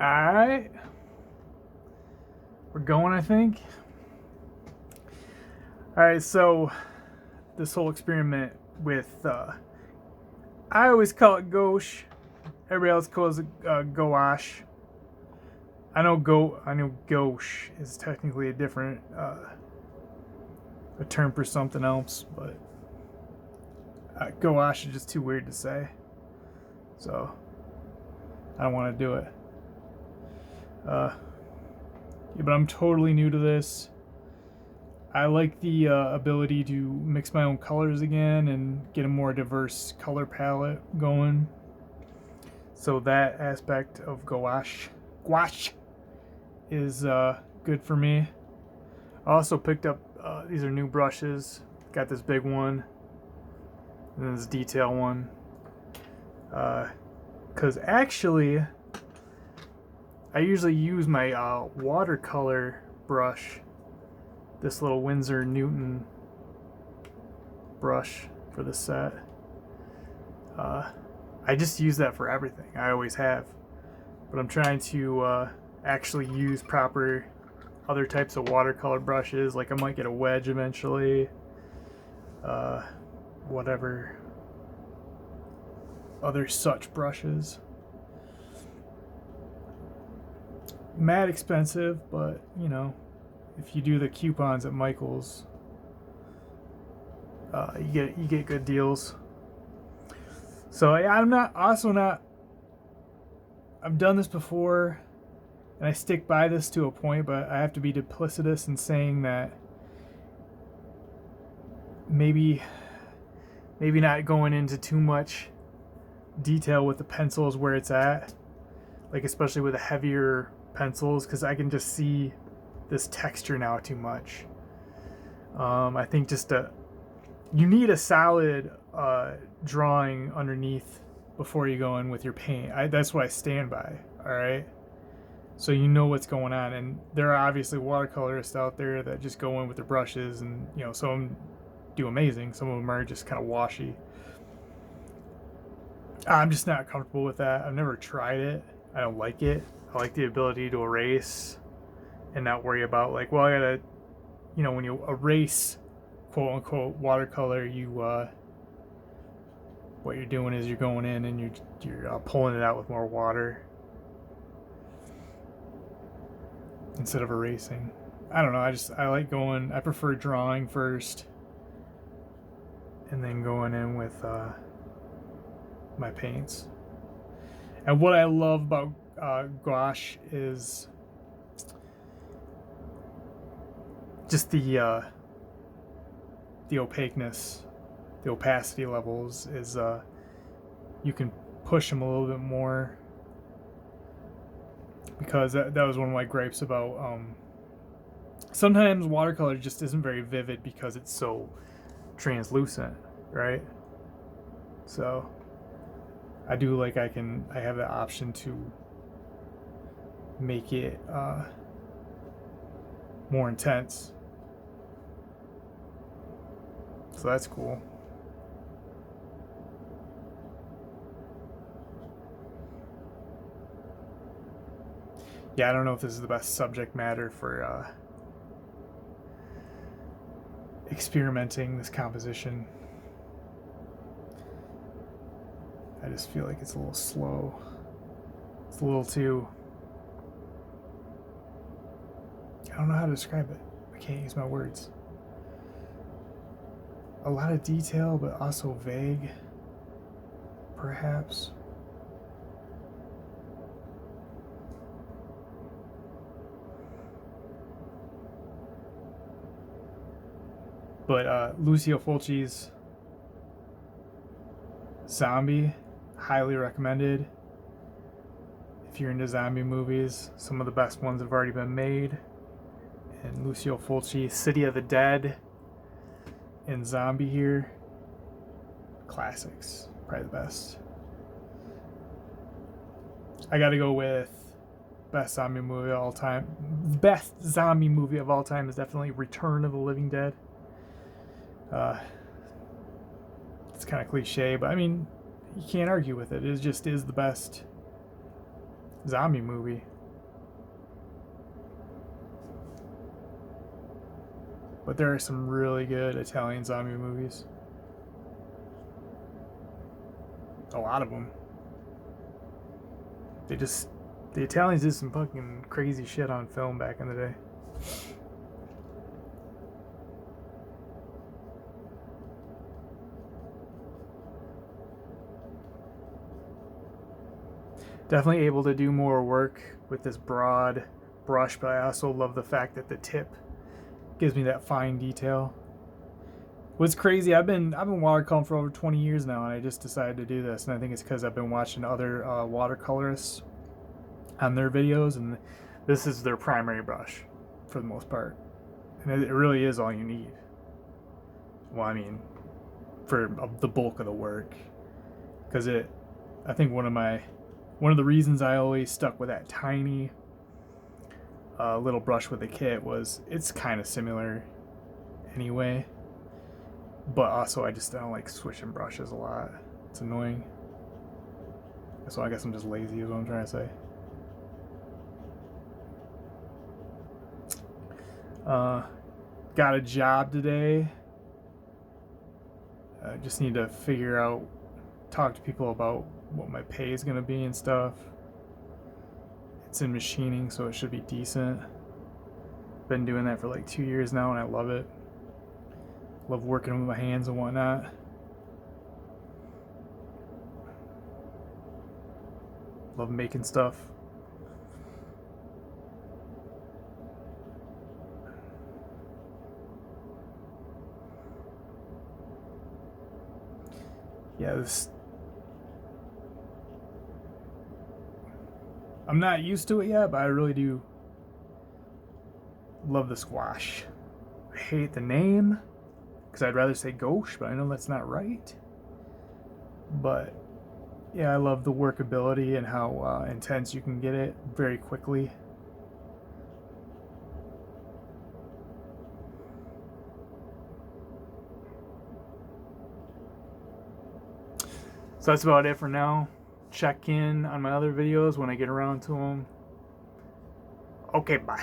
Alright. We're going, I think. Alright, so this whole experiment with, I always call it gouache. Everybody else calls it gouache. I know gouache is technically a different, a term for something else, but gouache is just too weird to say. So, I don't want to do it. Yeah, but I'm totally new to this. I like the ability to mix my own colors again and get a more diverse color palette going. So that aspect of gouache is good for me. I also picked up, these are new brushes. Got this big one and then this detail one. Because actually, I usually use my watercolor brush, this little Winsor Newton brush for the set. I just use that for everything. I always have. But I'm trying to actually use proper other types of watercolor brushes. Like I might get a wedge eventually. Whatever other such brushes. Mad expensive, but you know, if you do the coupons at Michael's, you get good deals. So yeah, I've done this before, and I stick by this to a point, but I have to be duplicitous in saying that maybe not going into too much detail with the pencils where it's at, like especially with the heavier pencils, because I can just see this texture now too much. I think you need a solid drawing underneath before you go in with your paint. That's what I stand by. All right, so you know what's going on, and there are obviously watercolorists out there that just go in with their brushes, and you know, some of them do amazing. Some of them are just kind of washy. I'm just not comfortable with that. I've never tried it. I don't like it. I like the ability to erase and not worry about like, well, I gotta, you know, when you erase quote unquote watercolor, you what you're doing is you're going in and you're pulling it out with more water instead of erasing. I don't know. I like going. I prefer drawing first and then going in with my paints. And what I love about gouache is just the opaqueness, the opacity levels is you can push them a little bit more, because that was one of my gripes about sometimes watercolor just isn't very vivid because it's so translucent, right? So I do like I have the option to make it more intense. So that's cool. Yeah, I don't know if this is the best subject matter for experimenting this composition. I just feel like it's a little slow. It's a little too... I don't know how to describe it. I can't use my words. A lot of detail, but also vague, perhaps. But Lucio Fulci's Zombie, highly recommended. If you're into zombie movies, some of the best ones have already been made. And Lucio Fulci, City of the Dead, and Zombie here, classics, probably the best. I gotta go with best zombie movie of all time. Best zombie movie of all time is definitely Return of the Living Dead. It's kind of cliche, but I mean, you can't argue with it. It just is the best zombie movie. But there are some really good Italian zombie movies. A lot of them. The Italians did some fucking crazy shit on film back in the day. Definitely able to do more work with this broad brush, but I also love the fact that the tip gives me that fine detail. What's crazy, I've been watercoloring for over 20 years now, and I just decided to do this, and I think it's because I've been watching other watercolorists on their videos, and this is their primary brush for the most part, and it really is all you need. Well, I mean, for the bulk of the work, because I think one of the reasons I always stuck with that tiny little brush with the kit was it's kind of similar anyway, but also I don't like switching brushes a lot. It's annoying. So I guess I'm just lazy is what I'm trying to say. Got a job today. I just need to talk to people about what my pay is going to be and stuff. It's in machining, so it should be decent. Been doing that for like 2 years now, and I love it. Love working with my hands and whatnot. Love making stuff. Yeah, I'm not used to it yet, but I really do love this gouache. I hate the name, because I'd rather say gouache, but I know that's not right. But yeah, I love the workability and how intense you can get it very quickly. So that's about it for now. Check in on my other videos when I get around to them. Okay, bye.